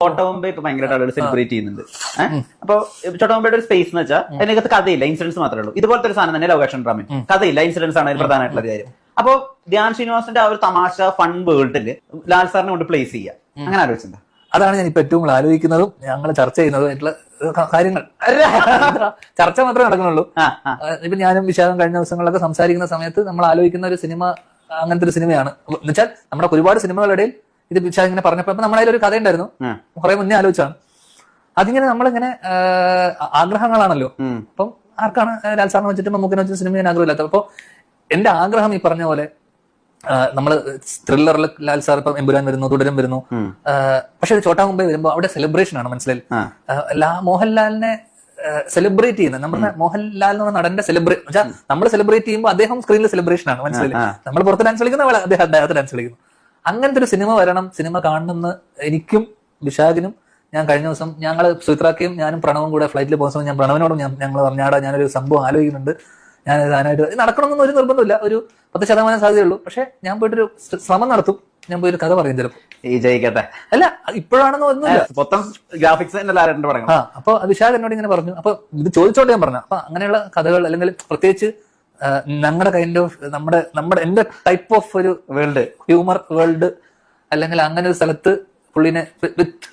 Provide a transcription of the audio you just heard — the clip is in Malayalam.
ചോട്ടാ മുംബൈ ഇപ്പൊ ഭയങ്കരമായിട്ട് ആളുകൾ സെലിബ്രേറ്റ് ചെയ്യുന്നുണ്ട്. അപ്പൊ ചോട്ടാ മുംബൈയുടെ ഒരു സ്പേസ് എന്ന് വെച്ചാൽ അതിനകത്ത് കഥയില്ല, ഇൻസിഡൻസ് മാത്രമേ ഉള്ളൂ. ഇതുപോലത്തെ ഒരു സാധനം തന്നെ ലവ് ആക്ഷൻ ഡ്രാമ, കഥയില്ല, ഇൻസിഡൻസ് ആണ് പ്രധാനമായിട്ടുള്ള കാര്യം. അപ്പൊ ധ്യാൻ ശ്രീനിവാസന്റെ ആ ഒരു തമാശ ഫൺ വേൾഡിൽ ലാൽ സാറിനെ കൊണ്ട് പ്ലേസ് ചെയ്യുക, അങ്ങനെ ആലോചിച്ചിട്ടുണ്ടോ? അതാണ് ഞാൻ ഇപ്പൊ ഏറ്റവും കൂടുതൽ ആലോചിക്കുന്നതും ഞങ്ങൾ ചർച്ച ചെയ്യുന്നതും ആയിട്ടുള്ള കാര്യങ്ങൾ. ചർച്ച മാത്രമേ നടക്കുന്നുള്ളൂ. ഇപ്പൊ ഞാനും വിശാഖം കഴിഞ്ഞ ദിവസങ്ങളിലൊക്കെ സംസാരിക്കുന്ന സമയത്ത് നമ്മൾ ആലോചിക്കുന്ന ഒരു സിനിമ അങ്ങനത്തെ ഒരു സിനിമയാണ്. എന്നുവെച്ചാൽ നമ്മുടെ ഒരുപാട് സിനിമകളുടെ ഇത് വിശാഖം ഇങ്ങനെ പറഞ്ഞപ്പോ നമ്മുടെ ഒരു കഥ ഉണ്ടായിരുന്നു, കുറെ മുന്നേ ആലോചിച്ചാണ്. അതിങ്ങനെ നമ്മളിങ്ങനെ ആഗ്രഹങ്ങളാണല്ലോ. അപ്പം ആർക്കാണ് ലാൽ സാറിനെ വെച്ചിട്ട് മമ്മൂക്കിനെ വെച്ചിട്ട് സിനിമ ചെയ്യാൻ ആഗ്രഹമില്ലാത്ത? അപ്പൊ എന്റെ ആഗ്രഹം ഈ പറഞ്ഞ പോലെ നമ്മള് ത്രില്ലറിൽ ലാൽ സാർ ഇപ്പം എമ്പുരാൻ വരുന്നു, തുടരും വരുന്നു. പക്ഷെ ചോട്ടാ മുംബൈ വരുമ്പോ അവിടെ സെലിബ്രേഷൻ ആണ്, മനസ്സിലായി? മോഹൻലാലിനെ സെലിബ്രേറ്റ് ചെയ്യുന്നത്, നമ്മുടെ മോഹൻലാൽ എന്ന് പറഞ്ഞ നടന്റെ സെലിബ്രേറ്റ് നമ്മൾ സെലിബ്രേറ്റ് ചെയ്യുമ്പോൾ അദ്ദേഹം സ്ക്രീനിൽ സെലിബ്രേഷൻ ആണ്, മനസ്സിലായി? നമ്മൾ പുറത്ത് ഡാൻസ് കളിക്കുന്ന അദ്ദേഹത്തെ ഡാൻസ് കളിക്കുന്നു. അങ്ങനത്തെ ഒരു സിനിമ വരണം, സിനിമ കാണണമെന്ന് എനിക്കും വിശാഖിനും. ഞാൻ കഴിഞ്ഞ ദിവസം ഞങ്ങള് സുമിത്രാക്കയും ഞാനും പ്രണവും കൂടെ ഫ്ലൈറ്റിൽ പോകുന്ന സമയം ഞാൻ പ്രണവിനോടും ഞങ്ങൾ പറഞ്ഞാടാ ഞാനൊരു സംഭവം ആലോചിക്കുന്നുണ്ട്, ഞാൻ അതിനായിട്ട് നടക്കണമെന്നൊന്നും ഒരു നിർബന്ധമില്ല, ഒരു 10% സാധ്യതയുള്ളൂ. പക്ഷെ ഞാൻ പോയിട്ടൊരു ശ്രമം നടത്തും, ഞാൻ പോയി ഒരു കഥ പറയും ചിലപ്പോൾ. ജയിക്കട്ടെ. അല്ല ഇപ്പോഴാണെന്ന് ഒന്നുമില്ല, മൊത്തം ഗ്രാഫിക്സ് അപ്പൊ വിശാഖ് എന്നോട് ഇങ്ങനെ പറഞ്ഞു. അപ്പൊ ഇത് ചോദിച്ചോണ്ട് ഞാൻ പറഞ്ഞു. അപ്പൊ അങ്ങനെയുള്ള കഥകൾ അല്ലെങ്കിൽ പ്രത്യേകിച്ച് ഞങ്ങളുടെ കൈൻഡ് ഓഫ് നമ്മുടെ എന്റെ ടൈപ്പ് ഓഫ് ഒരു വേൾഡ്, ഹ്യൂമർ വേൾഡ് അല്ലെങ്കിൽ അങ്ങനെ ഒരു സ്ഥലത്ത് പുള്ളിനെ വിത്ത്